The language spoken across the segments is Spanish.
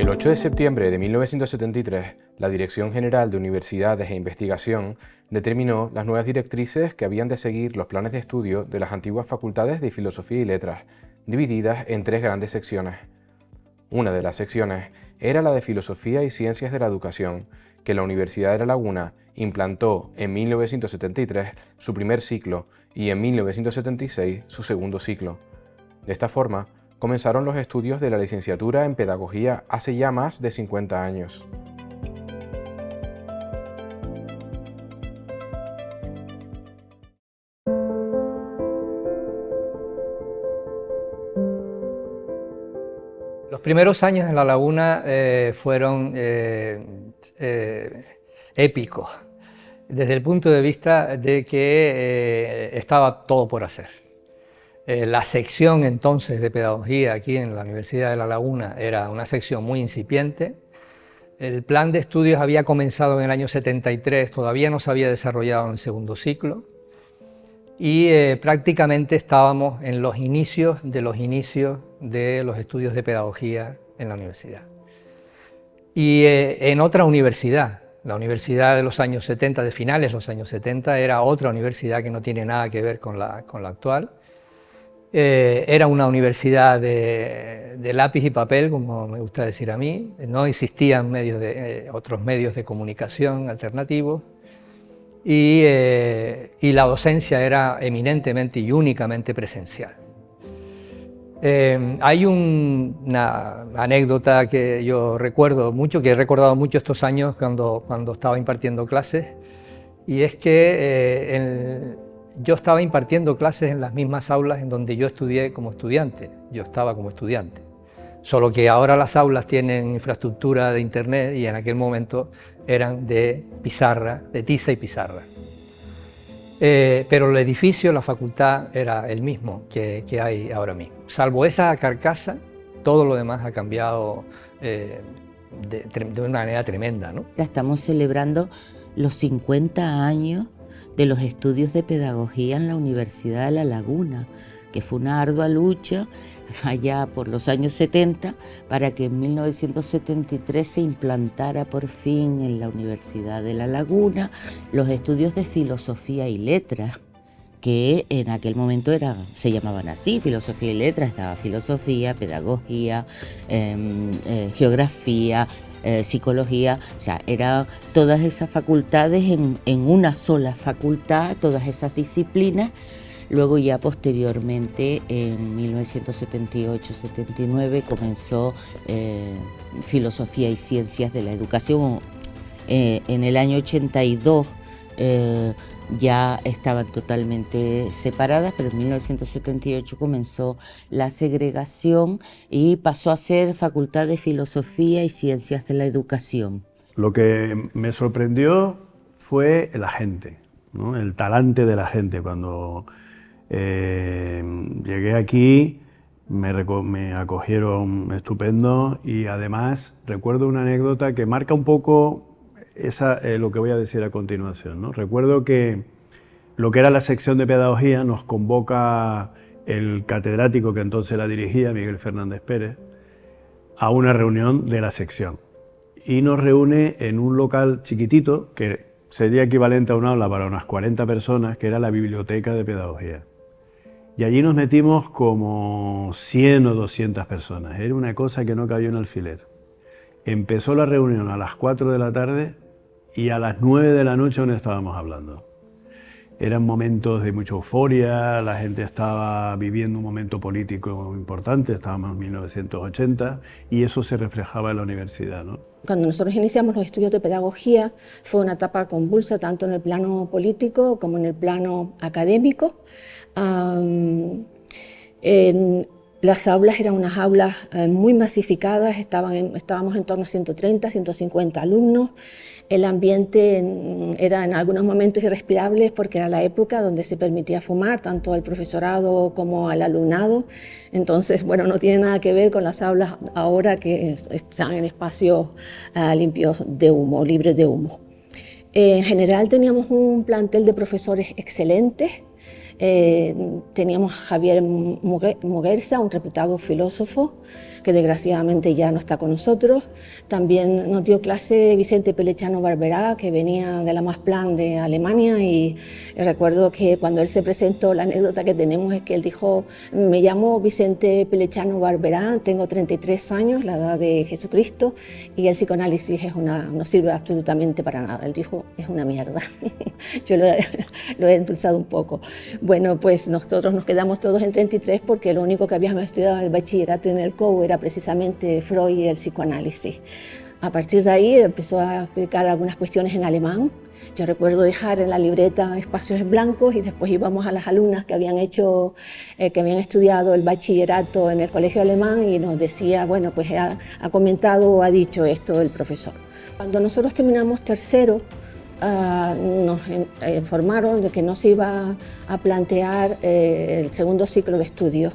El 8 de septiembre de 1973, la Dirección General de Universidades e Investigación determinó las nuevas directrices que habían de seguir los planes de estudio de las antiguas facultades de Filosofía y Letras, divididas en tres grandes secciones. Una de las secciones era la de Filosofía y Ciencias de la Educación, que la Universidad de La Laguna implantó en 1973 su primer ciclo y en 1976 su segundo ciclo. De esta forma, comenzaron los estudios de la licenciatura en Pedagogía hace ya más de 50 años. Los primeros años en La Laguna fueron épicos, desde el punto de vista de que estaba todo por hacer. La sección entonces de Pedagogía aquí en la Universidad de La Laguna era una sección muy incipiente. El plan de estudios había comenzado en el año 73, todavía no se había desarrollado en el segundo ciclo. Y prácticamente estábamos en los inicios de los estudios de pedagogía en la universidad. Y en otra universidad, la universidad de los años 70, de finales de los años 70, era otra universidad que no tiene nada que ver con la actual. Era una universidad de lápiz y papel, como me gusta decir a mí. No existían otros medios de comunicación alternativos. Y la docencia era eminentemente y únicamente presencial. Hay una anécdota que yo recuerdo mucho, que he recordado mucho estos años cuando estaba impartiendo clases, y es que yo estaba impartiendo clases en las mismas aulas en donde yo estudié como estudiante, yo estaba como estudiante. Solo que ahora las aulas tienen infraestructura de internet y en aquel momento eran de pizarra, de tiza y pizarra. Pero el edificio, la facultad, era el mismo que hay ahora mismo. Salvo esa carcasa, todo lo demás ha cambiado de una manera tremenda, ¿no? Estamos celebrando los 50 años de los estudios de pedagogía en la Universidad de La Laguna, que fue una ardua lucha allá por los años 70 para que en 1973 se implantara por fin en la Universidad de La Laguna los estudios de Filosofía y Letras, que en aquel momento se llamaban así, Filosofía y Letras. Estaba Filosofía, Pedagogía, Geografía, Psicología, o sea, eran todas esas facultades en una sola facultad, todas esas disciplinas. Luego ya posteriormente, en 1978-79, comenzó Filosofía y Ciencias de la Educación. En el año 82 ya estaban totalmente separadas, pero en 1978 comenzó la segregación y pasó a ser Facultad de Filosofía y Ciencias de la Educación. Lo que me sorprendió fue la gente, ¿no? El talante de la gente. Cuando llegué aquí me acogieron estupendo, y además recuerdo una anécdota que marca un poco lo que voy a decir a continuación, ¿no? Recuerdo que lo que era la sección de pedagogía nos convoca el catedrático que entonces la dirigía, Miguel Fernández Pérez, a una reunión de la sección, y nos reúne en un local chiquitito que sería equivalente a un aula para unas 40 personas, que era la biblioteca de pedagogía. Y allí nos metimos como 100 o 200 personas. Era una cosa que no cabía un alfiler. Empezó la reunión a las 4 de la tarde y a las 9 de la noche aún estábamos hablando. Eran momentos de mucha euforia, la gente estaba viviendo un momento político importante, estábamos en 1980, y eso se reflejaba en la universidad, ¿no? Cuando nosotros iniciamos los estudios de pedagogía fue una etapa convulsa tanto en el plano político como en el plano académico. Las aulas eran unas aulas muy masificadas, estábamos en torno a 130, 150 alumnos. El ambiente era en algunos momentos irrespirable porque era la época donde se permitía fumar tanto al profesorado como al alumnado. Entonces, bueno, no tiene nada que ver con las aulas ahora que están en espacios limpios de humo, libres de humo. En general teníamos un plantel de profesores excelentes. Teníamos a Javier Muguerza, un reputado filósofo, que desgraciadamente ya no está con nosotros. También nos dio clase Vicente Pelechano Barberá, que venía de la Masplan de Alemania, y recuerdo que cuando él se presentó, la anécdota que tenemos es que él dijo: me llamo Vicente Pelechano Barberá, tengo 33 años, la edad de Jesucristo, y el psicoanálisis no sirve absolutamente para nada. Él dijo: es una mierda. Yo lo he endulzado un poco. Bueno, pues nosotros nos quedamos todos en 33 porque lo único que habíamos estudiado en el bachillerato en el COU era precisamente Freud y el psicoanálisis. A partir de ahí empezó a explicar algunas cuestiones en alemán. Yo recuerdo dejar en la libreta espacios en blancos y después íbamos a las alumnas que habían estudiado el bachillerato en el colegio alemán y nos decía: bueno, pues ha comentado o ha dicho esto el profesor. Cuando nosotros terminamos tercero, nos informaron de que no se iba a plantear el segundo ciclo de estudios,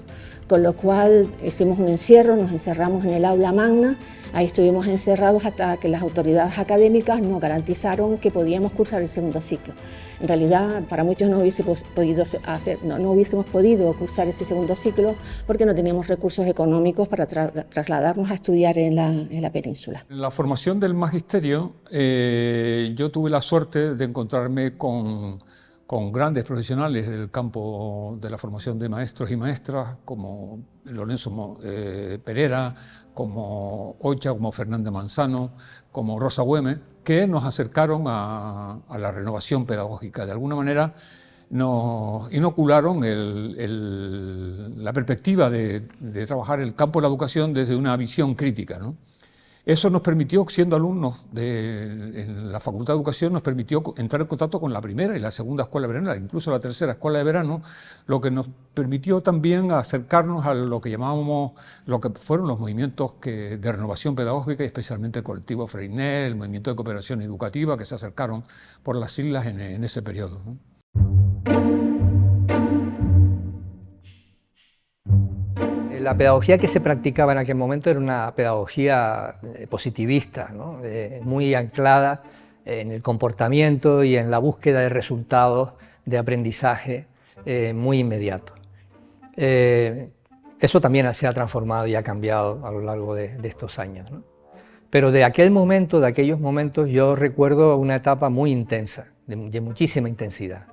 con lo cual hicimos un encierro, nos encerramos en el aula magna. Ahí estuvimos encerrados hasta que las autoridades académicas nos garantizaron que podíamos cursar el segundo ciclo. En realidad, para muchos no hubiésemos podido cursar ese segundo ciclo porque no teníamos recursos económicos para trasladarnos a estudiar en la península. En la formación del magisterio, yo tuve la suerte de encontrarme con grandes profesionales del campo de la formación de maestros y maestras, como Lorenzo Pereira, como Ocha, como Fernanda Manzano, como Rosa Güemes, que nos acercaron a la renovación pedagógica. De alguna manera nos inocularon la perspectiva de trabajar el campo de la educación desde una visión crítica, ¿no? Eso nos permitió, siendo alumnos en la Facultad de Educación, nos permitió entrar en contacto con la primera y la segunda escuela de verano, incluso la tercera escuela de verano, lo que nos permitió también acercarnos a lo que llamábamos, lo que fueron los movimientos de renovación pedagógica, y especialmente el colectivo Freinet, el movimiento de cooperación educativa, que se acercaron por las siglas en ese periodo, ¿no? La pedagogía que se practicaba en aquel momento era una pedagogía positivista, ¿no? Muy anclada en el comportamiento y en la búsqueda de resultados de aprendizaje muy inmediato. Eso también se ha transformado y ha cambiado a lo largo de estos años, ¿no? Pero de aquellos momentos yo recuerdo una etapa muy intensa, de muchísima intensidad.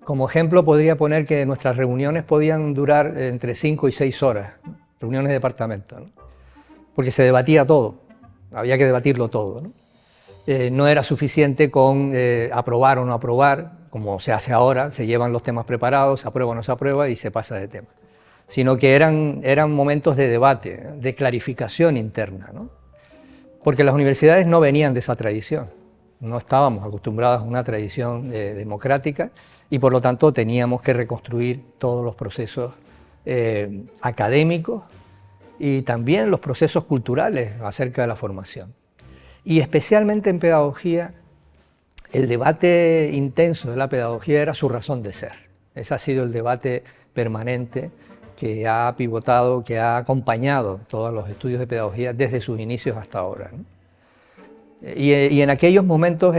Como ejemplo podría poner que nuestras reuniones podían durar entre 5 y 6 horas, reuniones de departamento, ¿no? Porque se debatía todo, había que debatirlo todo, ¿no? No era suficiente con aprobar o no aprobar, como se hace ahora, se llevan los temas preparados, se aprueba o no se aprueba y se pasa de tema, sino que eran momentos de debate, de clarificación interna, ¿no? Porque las universidades no venían de esa tradición, no estábamos acostumbrados a una tradición democrática, y por lo tanto teníamos que reconstruir todos los procesos académicos y también los procesos culturales acerca de la formación. Y especialmente en pedagogía, el debate intenso de la pedagogía era su razón de ser. Ese ha sido el debate permanente que ha pivotado, que ha acompañado todos los estudios de pedagogía desde sus inicios hasta ahora, ¿no? Y en aquellos momentos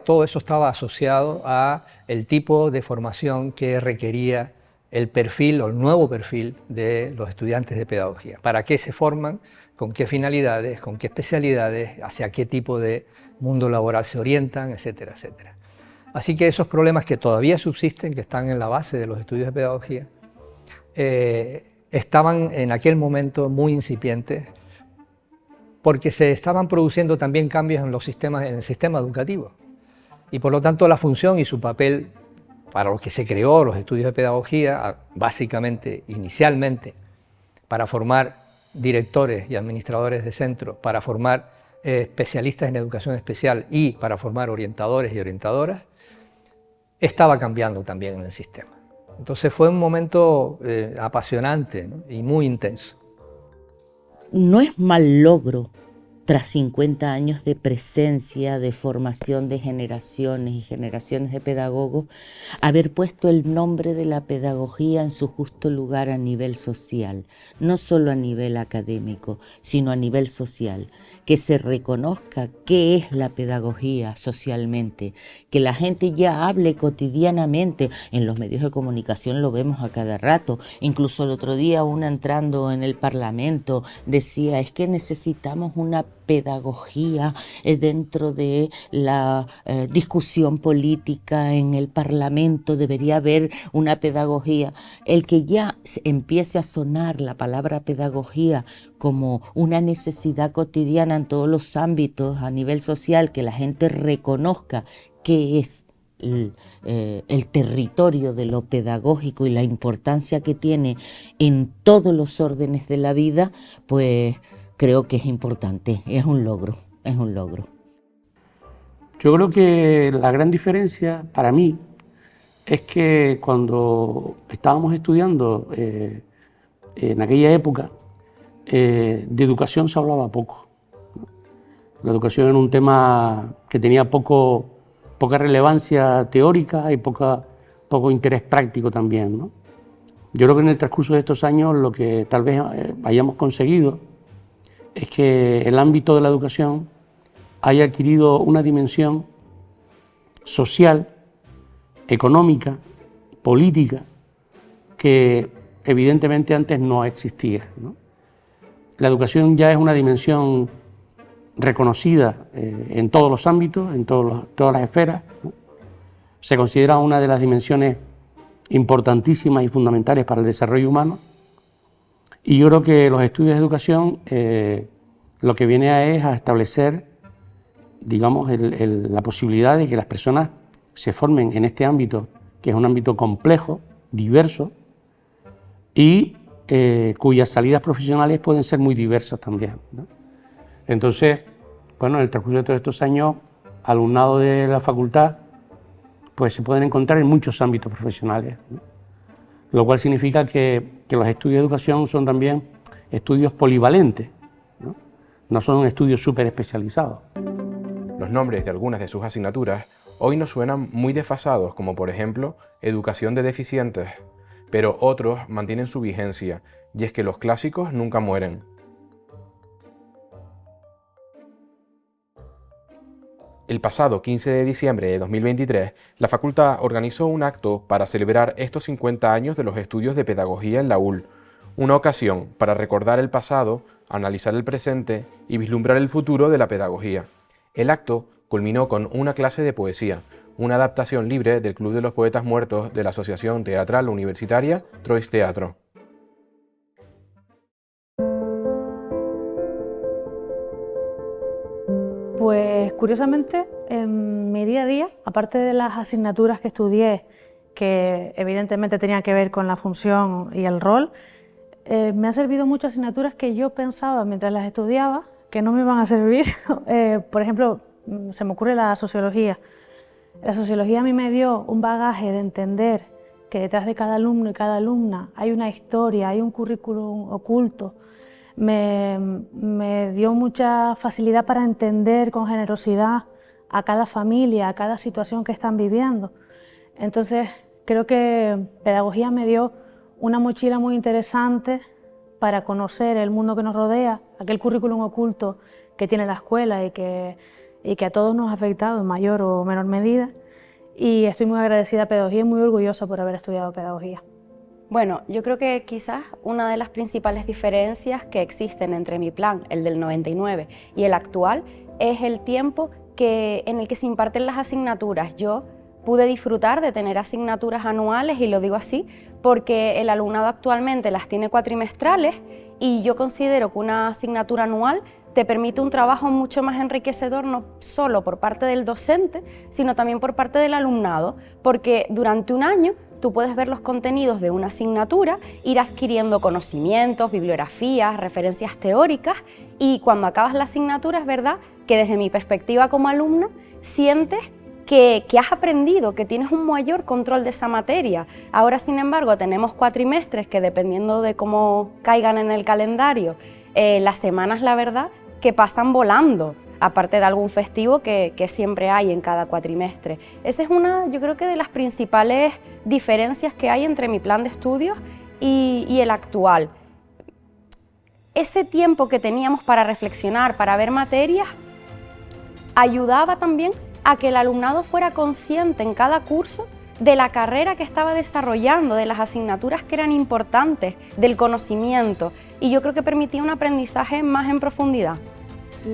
todo eso estaba asociado a el tipo de formación que requería el perfil o el nuevo perfil de los estudiantes de pedagogía. ¿Para qué se forman? ¿Con qué finalidades? ¿Con qué especialidades? ¿Hacia qué tipo de mundo laboral se orientan? Etcétera, etcétera. Así que esos problemas que todavía subsisten, que están en la base de los estudios de pedagogía, estaban en aquel momento muy incipientes, porque se estaban produciendo también cambios en el sistema educativo. Y por lo tanto la función y su papel para los que se creó los estudios de pedagogía, básicamente, inicialmente, para formar directores y administradores de centros, para formar especialistas en educación especial y para formar orientadores y orientadoras, estaba cambiando también en el sistema. Entonces fue un momento apasionante, ¿no? Y muy intenso. No es mal logro tras 50 años de presencia, de formación de generaciones y generaciones de pedagogos, haber puesto el nombre de la pedagogía en su justo lugar a nivel social, no solo a nivel académico, sino a nivel social, que se reconozca qué es la pedagogía socialmente, que la gente ya hable cotidianamente, en los medios de comunicación lo vemos a cada rato, incluso el otro día una entrando en el Parlamento decía, es que necesitamos una pedagogía dentro de la discusión política en el Parlamento, debería haber una pedagogía. El que ya empiece a sonar la palabra pedagogía como una necesidad cotidiana en todos los ámbitos a nivel social, que la gente reconozca qué es el territorio de lo pedagógico y la importancia que tiene en todos los órdenes de la vida, pues creo que es importante, es un logro, es un logro. Yo creo que la gran diferencia para mí es que cuando estábamos estudiando en aquella época, de educación se hablaba poco. La educación era un tema que tenía poca relevancia teórica y poco interés práctico también, ¿no? Yo creo que en el transcurso de estos años lo que tal vez hayamos conseguido es que el ámbito de la educación haya adquirido una dimensión social, económica, política, que evidentemente antes no existía, ¿no? La educación ya es una dimensión reconocida en todos los ámbitos, en todas las esferas, ¿no? Se considera una de las dimensiones importantísimas y fundamentales para el desarrollo humano. Y yo creo que los estudios de educación lo que viene es a establecer, digamos, la posibilidad de que las personas se formen en este ámbito, que es un ámbito complejo, diverso, y cuyas salidas profesionales pueden ser muy diversas también, ¿no? Entonces, bueno, en el transcurso de todos estos años, alumnado de la facultad, pues se pueden encontrar en muchos ámbitos profesionales, ¿no? Lo cual significa que los estudios de educación son también estudios polivalentes, ¿no? No son estudios súper especializados. Los nombres de algunas de sus asignaturas hoy nos suenan muy desfasados, como por ejemplo Educación de Deficientes, pero otros mantienen su vigencia, y es que los clásicos nunca mueren. El pasado 15 de diciembre de 2023, la facultad organizó un acto para celebrar estos 50 años de los estudios de pedagogía en la UL, una ocasión para recordar el pasado, analizar el presente y vislumbrar el futuro de la pedagogía. El acto culminó con una clase de poesía, una adaptación libre del Club de los Poetas Muertos de la Asociación Teatral Universitaria Trois Teatro. Pues curiosamente, en mi día a día, aparte de las asignaturas que estudié, que evidentemente tenían que ver con la función y el rol, me han servido muchas asignaturas que yo pensaba mientras las estudiaba que no me iban a servir. Por ejemplo, se me ocurre la sociología. La sociología a mí me dio un bagaje de entender que detrás de cada alumno y cada alumna hay una historia, hay un currículum oculto. Me dio mucha facilidad para entender con generosidad a cada familia, a cada situación que están viviendo. Entonces, creo que pedagogía me dio una mochila muy interesante para conocer el mundo que nos rodea, aquel currículum oculto que tiene la escuela y que a todos nos ha afectado en mayor o menor medida. Y estoy muy agradecida a pedagogía y muy orgullosa por haber estudiado pedagogía. Bueno, yo creo que quizás una de las principales diferencias que existen entre mi plan, el del 99, y el actual, es el tiempo en el que se imparten las asignaturas. Yo pude disfrutar de tener asignaturas anuales, y lo digo así, porque el alumnado actualmente las tiene cuatrimestrales, y yo considero que una asignatura anual te permite un trabajo mucho más enriquecedor, no solo por parte del docente, sino también por parte del alumnado, porque durante un año tú puedes ver los contenidos de una asignatura, ir adquiriendo conocimientos, bibliografías, referencias teóricas, y cuando acabas la asignatura es verdad que desde mi perspectiva como alumna sientes que has aprendido, que tienes un mayor control de esa materia. Ahora, sin embargo, tenemos cuatrimestres que, dependiendo de cómo caigan en el calendario, las semanas, la verdad, que pasan volando, aparte de algún festivo que siempre hay en cada cuatrimestre. Esa es una, yo creo que de las principales diferencias que hay entre mi plan de estudios y el actual. Ese tiempo que teníamos para reflexionar, para ver materias, ayudaba también a que el alumnado fuera consciente en cada curso de la carrera que estaba desarrollando, de las asignaturas que eran importantes, del conocimiento, y yo creo que permitía un aprendizaje más en profundidad.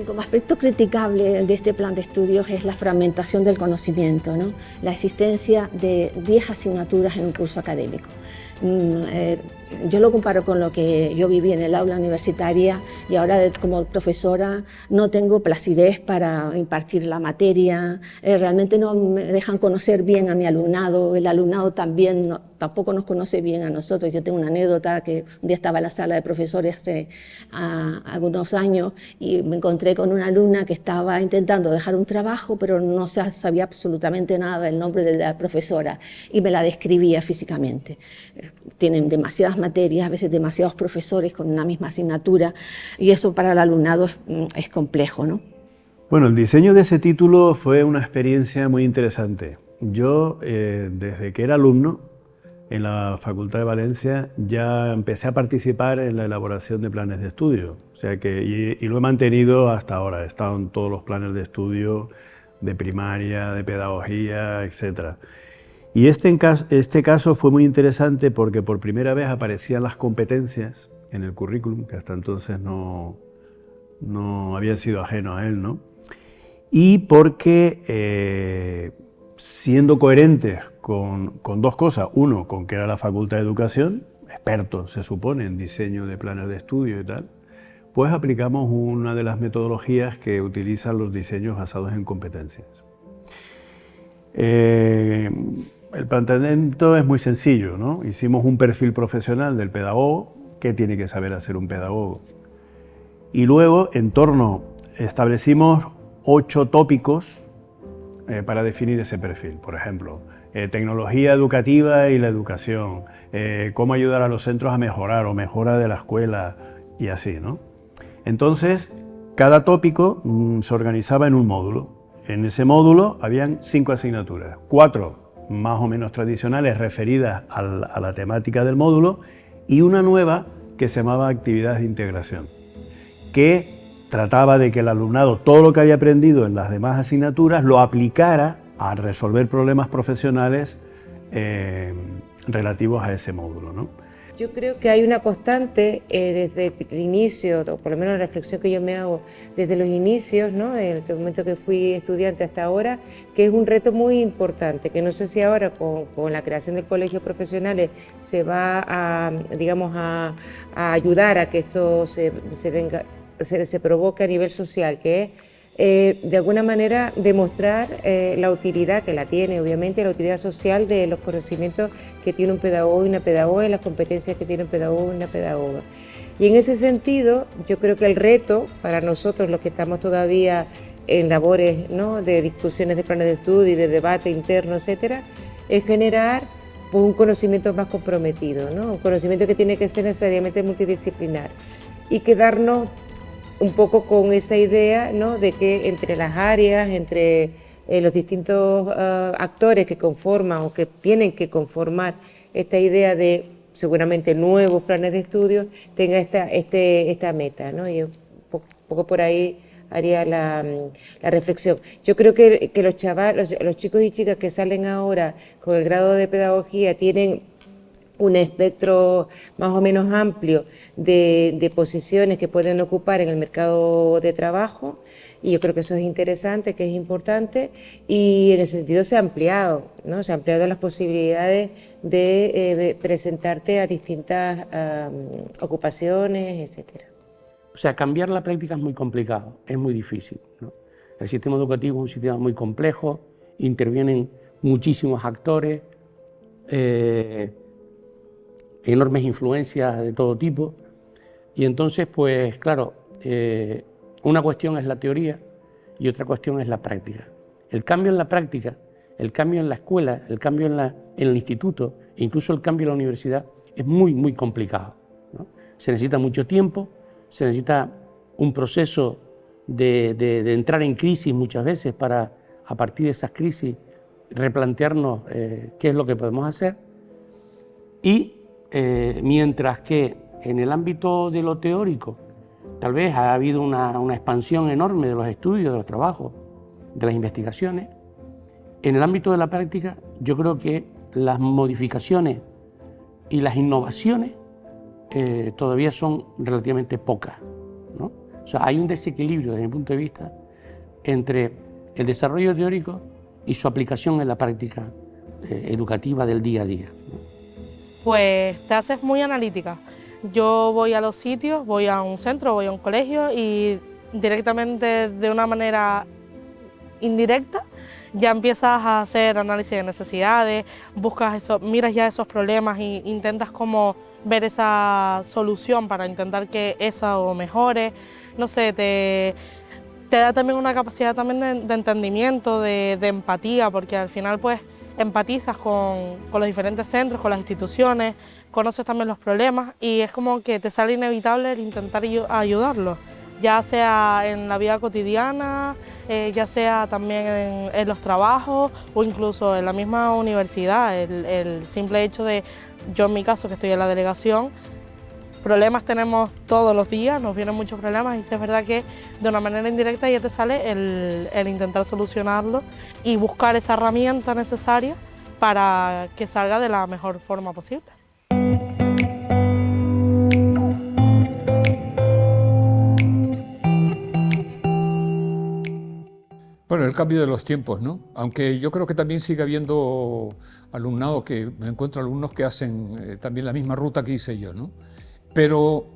Como aspecto criticable de este plan de estudios es la fragmentación del conocimiento, ¿no? La existencia de 10 asignaturas en un curso académico. Yo lo comparo con lo que yo viví en el aula universitaria y ahora como profesora no tengo placidez para impartir la materia, realmente no me dejan conocer bien a mi alumnado, el alumnado también tampoco nos conoce bien a nosotros. Yo tengo una anécdota que un día estaba en la sala de profesores hace algunos años y me encontré con una alumna que estaba intentando dejar un trabajo pero no sabía absolutamente nada del nombre de la profesora y me la describía físicamente. Tienen demasiadas materias, a veces demasiados profesores con una misma asignatura y eso para el alumnado es complejo, ¿no? Bueno, el diseño de ese título fue una experiencia muy interesante. Yo, desde que era alumno en la Facultad de Valencia, ya empecé a participar en la elaboración de planes de estudio. O sea que, y lo he mantenido hasta ahora. He estado en todos los planes de estudio de primaria, de pedagogía, etc. Y este caso fue muy interesante porque por primera vez aparecían las competencias en el currículum, que hasta entonces no había sido ajeno a él, ¿no? Y porque, siendo coherentes con dos cosas, uno, con que era la Facultad de Educación, expertos se supone en diseño de planes de estudio y tal, pues aplicamos una de las metodologías que utilizan los diseños basados en competencias. El planteamiento es muy sencillo, ¿no? Hicimos un perfil profesional del pedagogo, qué tiene que saber hacer un pedagogo. Y luego, establecimos 8 tópicos para definir ese perfil. Por ejemplo, tecnología educativa y la educación, cómo ayudar a los centros a mejorar o mejora de la escuela y así, ¿no? Entonces, cada tópico se organizaba en un módulo. En ese módulo habían 5 asignaturas, 4 más o menos tradicionales referidas a la temática del módulo y una nueva que se llamaba actividades de integración, que trataba de que el alumnado todo lo que había aprendido en las demás asignaturas lo aplicara a resolver problemas profesionales relativos a ese módulo, ¿no? Yo creo que hay una constante desde el inicio, o por lo menos la reflexión que yo me hago desde los inicios, ¿no? En el momento que fui estudiante hasta ahora, que es un reto muy importante, que no sé si ahora con la creación del colegio profesionales se va a, digamos, a ayudar a que esto se provoque a nivel social, que es de alguna manera demostrar la utilidad que la tiene, obviamente, la utilidad social de los conocimientos que tiene un pedagogo y una pedagoga y las competencias que tiene un pedagogo y una pedagoga. Y en ese sentido, yo creo que el reto para nosotros, los que estamos todavía en labores, ¿no?, de discusiones de planes de estudio y de debate interno, etcétera, es generar un conocimiento más comprometido, ¿no? Un conocimiento que tiene que ser necesariamente multidisciplinar y quedarnos un poco con esa idea, ¿no?, de que entre las áreas, entre los distintos actores que conforman o que tienen que conformar esta idea de seguramente nuevos planes de estudio, tenga esta meta, ¿no? Y un poco por ahí haría la reflexión. Yo creo que los chicos y chicas que salen ahora con el grado de pedagogía tienen un espectro más o menos amplio de posiciones que pueden ocupar en el mercado de trabajo, y yo creo que eso es interesante, que es importante, y en ese sentido se ha ampliado, ¿no? Se ha ampliado las posibilidades de presentarte a distintas ocupaciones, etcétera. O sea, cambiar la práctica es muy complicado, es muy difícil, ¿no? El sistema educativo es un sistema muy complejo, intervienen muchísimos actores, enormes influencias de todo tipo, y entonces, pues claro, una cuestión es la teoría y otra cuestión es la práctica. El cambio en la práctica, el cambio en la escuela, el cambio en el instituto e incluso el cambio en la universidad es muy, muy complicado, ¿no? Se necesita mucho tiempo, se necesita un proceso de entrar en crisis muchas veces para, a partir de esas crisis, replantearnos qué es lo que podemos hacer. Y mientras que en el ámbito de lo teórico tal vez ha habido una expansión enorme de los estudios, de los trabajos, de las investigaciones, en el ámbito de la práctica yo creo que las modificaciones y las innovaciones todavía son relativamente pocas, ¿no? O sea, hay un desequilibrio desde mi punto de vista entre el desarrollo teórico y su aplicación en la práctica educativa del día a día, ¿no? Pues te haces muy analítica. Yo voy a los sitios, voy a un centro, voy a un colegio y directamente, de una manera indirecta, ya empiezas a hacer análisis de necesidades, buscas eso, miras ya esos problemas e intentas como ver esa solución para intentar que eso mejore. No sé, te da también una capacidad también de entendimiento, de empatía, porque al final pues empatizas con los diferentes centros, con las instituciones, conoces también los problemas y es como que te sale inevitable el intentar ayudarlos, ya sea en la vida cotidiana, ya sea también en los trabajos o incluso en la misma universidad. El simple hecho de, yo en mi caso que estoy en la delegación, problemas tenemos todos los días, nos vienen muchos problemas y es verdad que de una manera indirecta ya te sale el intentar solucionarlo y buscar esa herramienta necesaria para que salga de la mejor forma posible. Bueno, el cambio de los tiempos, ¿no? Aunque yo creo que también sigue habiendo alumnado, que me encuentro alumnos que hacen también la misma ruta que hice yo, ¿no? Pero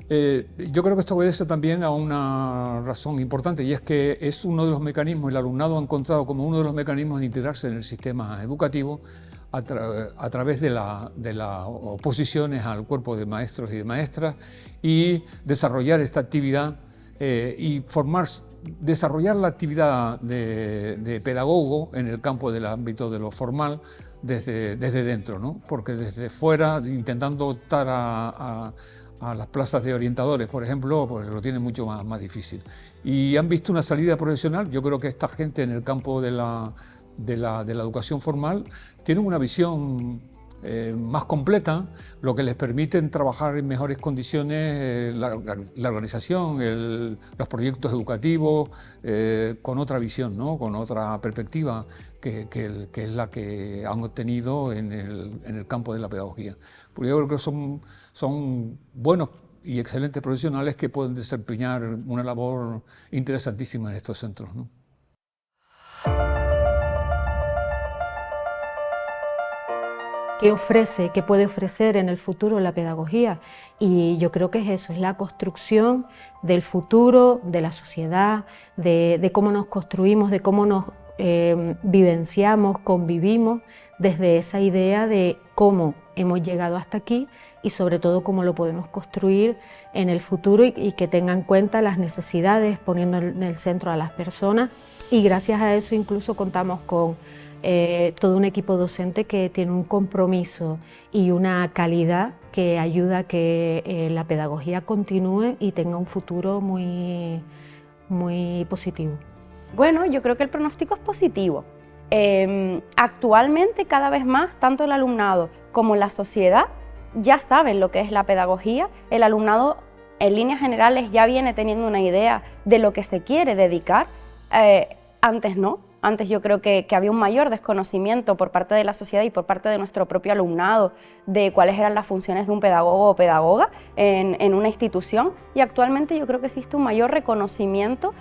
yo creo que esto obedece también a una razón importante y es que es uno de los mecanismos, el alumnado ha encontrado como uno de los mecanismos de integrarse en el sistema educativo a través de las oposiciones al cuerpo de maestros y de maestras y desarrollar esta actividad y desarrollar la actividad de pedagogo en el campo del ámbito de lo formal desde dentro, ¿no? Porque desde fuera, intentando optar a las plazas de orientadores, por ejemplo, pues lo tienen mucho más difícil. Y han visto una salida profesional. Yo creo que esta gente en el campo de la educación formal tiene una visión más completa, lo que les permite trabajar en mejores condiciones la organización, los proyectos educativos, con otra visión, ¿no? Con otra perspectiva que es la que han obtenido en el campo de la pedagogía. Porque yo creo que son buenos y excelentes profesionales que pueden desempeñar una labor interesantísima en estos centros, ¿no? ¿Qué puede ofrecer en el futuro la pedagogía? Y yo creo que es eso, es la construcción del futuro, de la sociedad, de cómo nos construimos, de cómo nos vivenciamos, convivimos, desde esa idea de cómo hemos llegado hasta aquí y sobre todo cómo lo podemos construir en el futuro y que tenga en cuenta las necesidades, poniendo en el centro a las personas, y gracias a eso incluso contamos con todo un equipo docente que tiene un compromiso y una calidad que ayuda a que la pedagogía continúe y tenga un futuro muy positivo. Bueno, yo creo que el pronóstico es positivo. Actualmente, cada vez más, tanto el alumnado como la sociedad ya saben lo que es la pedagogía. El alumnado, en líneas generales, ya viene teniendo una idea de lo que se quiere dedicar. Antes no. Antes yo creo que había un mayor desconocimiento por parte de la sociedad y por parte de nuestro propio alumnado de cuáles eran las funciones de un pedagogo o pedagoga en una institución, y actualmente yo creo que existe un mayor reconocimiento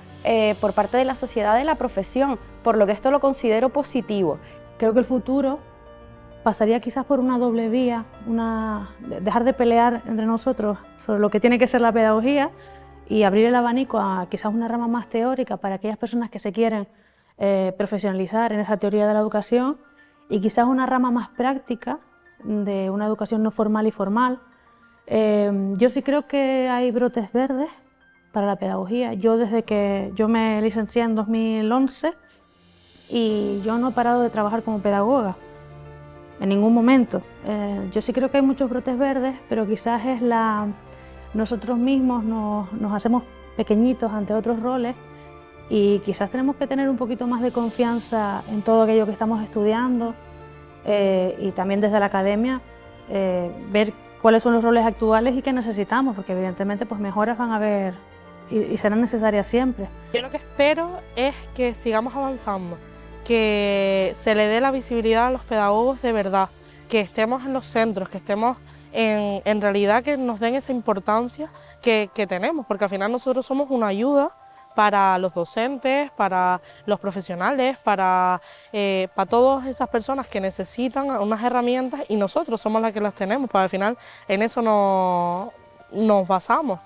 por parte de la sociedad de la profesión, por lo que esto lo considero positivo. Creo que el futuro pasaría quizás por una doble vía, dejar de pelear entre nosotros sobre lo que tiene que ser la pedagogía y abrir el abanico a quizás una rama más teórica para aquellas personas que se quieren profesionalizar en esa teoría de la educación, y quizás una rama más práctica de una educación no formal y formal. Yo sí creo que hay brotes verdes para la pedagogía. Yo desde que yo me licencié en 2011 y yo no he parado de trabajar como pedagoga en ningún momento. Yo sí creo que hay muchos brotes verdes, pero quizás es nosotros mismos nos hacemos pequeñitos ante otros roles y quizás tenemos que tener un poquito más de confianza en todo aquello que estamos estudiando y también desde la academia ver cuáles son los roles actuales y qué necesitamos, porque evidentemente pues mejoras van a haber y serán necesarias siempre. Yo lo que espero es que sigamos avanzando, que se le dé la visibilidad a los pedagogos de verdad, que estemos en los centros, que estemos en realidad, que nos den esa importancia que tenemos, porque al final nosotros somos una ayuda para los docentes, para los profesionales, para todas esas personas que necesitan unas herramientas y nosotros somos las que las tenemos, porque al final en eso nos basamos.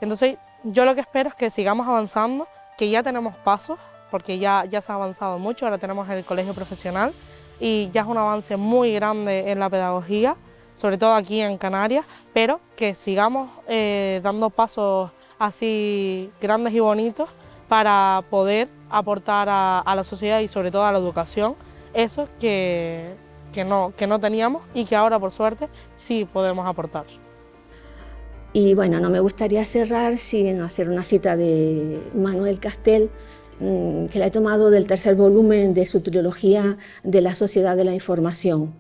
Entonces yo lo que espero es que sigamos avanzando, que ya tenemos pasos, porque ya se ha avanzado mucho, ahora tenemos el colegio profesional y ya es un avance muy grande en la pedagogía, sobre todo aquí en Canarias, pero que sigamos dando pasos así grandes y bonitos para poder aportar a la sociedad y sobre todo a la educación eso que no teníamos y que ahora por suerte sí podemos aportar. Y bueno, no me gustaría cerrar sin hacer una cita de Manuel Castel, que la he tomado del tercer volumen de su trilogía de la Sociedad de la Información,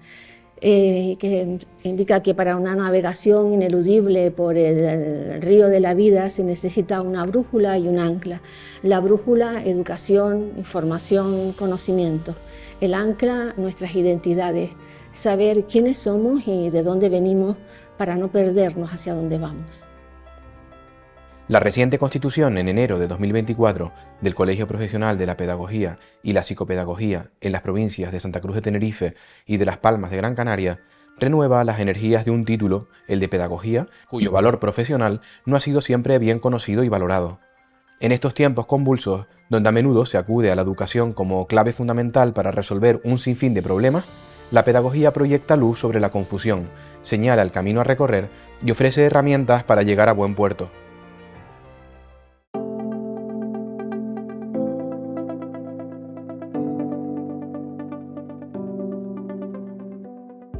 que indica que para una navegación ineludible por el río de la vida se necesita una brújula y un ancla. La brújula, educación, información, conocimiento. El ancla, nuestras identidades, saber quiénes somos y de dónde venimos para no perdernos hacia dónde vamos. La reciente constitución en enero de 2024 del Colegio Profesional de la Pedagogía y la Psicopedagogía en las provincias de Santa Cruz de Tenerife y de Las Palmas de Gran Canaria renueva las energías de un título, el de Pedagogía, cuyo valor profesional no ha sido siempre bien conocido y valorado. En estos tiempos convulsos, donde a menudo se acude a la educación como clave fundamental para resolver un sinfín de problemas, la pedagogía proyecta luz sobre la confusión, señala el camino a recorrer y ofrece herramientas para llegar a buen puerto.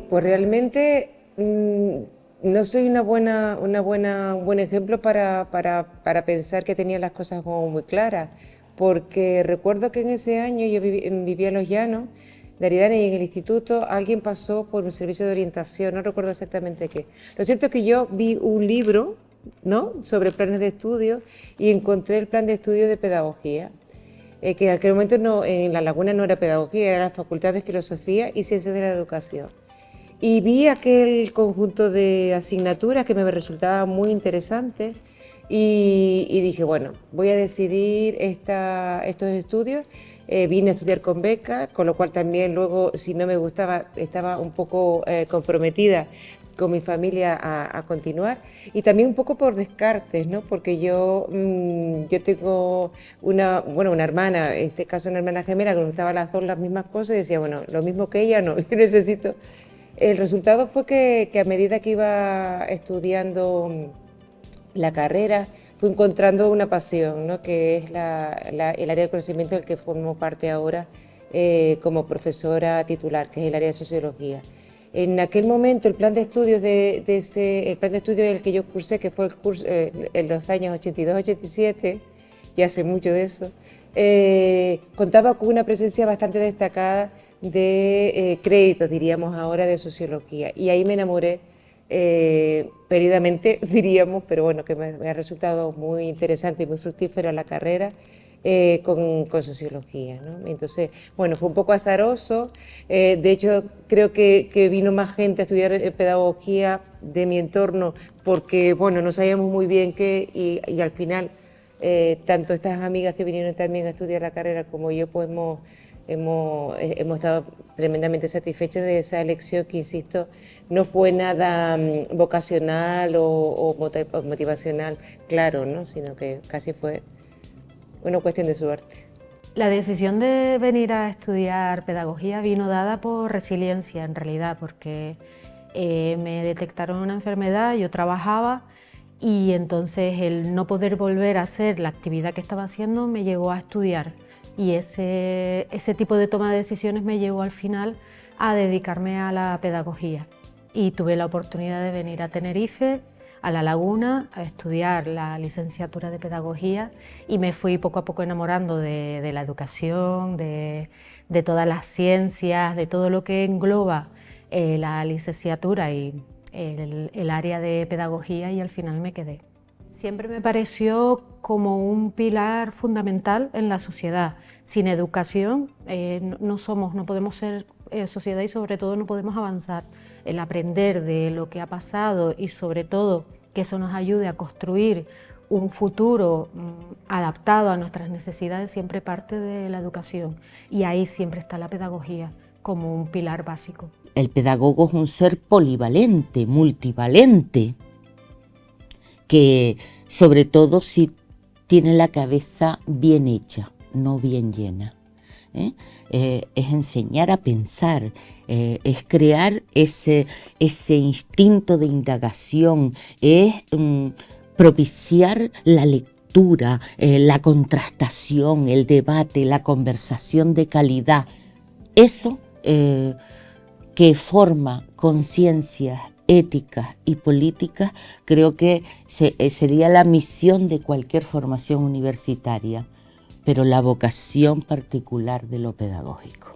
Pues realmente no soy un buen ejemplo para pensar que tenía las cosas como muy claras, porque recuerdo que en ese año yo vivía en Los Llanos de Aridane y en el instituto alguien pasó por un servicio de orientación, no recuerdo exactamente qué. Lo cierto es que yo vi un libro, ¿no?, sobre planes de estudio y encontré el plan de estudio de pedagogía, que en aquel momento en La Laguna no era pedagogía, era la Facultad de Filosofía y Ciencias de la Educación. Y vi aquel conjunto de asignaturas que me resultaba muy interesante y dije, bueno, voy a decidir estos estudios. Vine a estudiar con beca, con lo cual también luego, si no me gustaba, estaba un poco comprometida con mi familia a continuar. Y también un poco por descartes, ¿no? Porque yo tengo una hermana, en este caso una hermana gemela, que nos gustaba las dos las mismas cosas y decía, bueno, lo mismo que ella, no, yo necesito... El resultado fue que a medida que iba estudiando la carrera, fui encontrando una pasión, ¿no?, que es el área de conocimiento del que formo parte ahora como profesora titular, que es el área de sociología. En aquel momento el plan de estudios el plan de estudios del que yo cursé, que fue el curso en los años 82-87, y hace mucho de eso, contaba con una presencia bastante destacada de créditos, diríamos ahora, de sociología. Y ahí me enamoré perdidamente, diríamos, pero bueno, que me ha resultado muy interesante y muy fructífera la carrera con sociología, ¿no? Entonces, bueno, fue un poco azaroso. De hecho, creo que vino más gente a estudiar pedagogía de mi entorno porque, bueno, no sabíamos muy bien qué y al final, tanto estas amigas que vinieron también a estudiar la carrera como yo, pues hemos estado tremendamente satisfechos de esa elección que, insisto, no fue nada vocacional o motivacional, claro, ¿no?, sino que casi fue una cuestión de suerte. La decisión de venir a estudiar pedagogía vino dada por resiliencia, en realidad, porque me detectaron una enfermedad, yo trabajaba y entonces el no poder volver a hacer la actividad que estaba haciendo me llevó a estudiar. Y ese tipo de toma de decisiones me llevó al final a dedicarme a la pedagogía. Y tuve la oportunidad de venir a Tenerife a La Laguna a estudiar la licenciatura de Pedagogía y me fui poco a poco enamorando de la educación, de todas las ciencias, de todo lo que engloba la licenciatura y el área de pedagogía, y al final me quedé. Siempre me pareció como un pilar fundamental en la sociedad. Sin educación no podemos ser sociedad y sobre todo no podemos avanzar. El aprender de lo que ha pasado y sobre todo que eso nos ayude a construir un futuro adaptado a nuestras necesidades siempre parte de la educación, y ahí siempre está la pedagogía como un pilar básico. El pedagogo es un ser polivalente, multivalente, que sobre todo si tiene la cabeza bien hecha, no bien llena. Es enseñar a pensar, es crear ese instinto de indagación, es propiciar la lectura, la contrastación, el debate, la conversación de calidad. Eso que forma conciencias éticas y políticas, creo que sería la misión de cualquier formación universitaria, pero la vocación particular de lo pedagógico.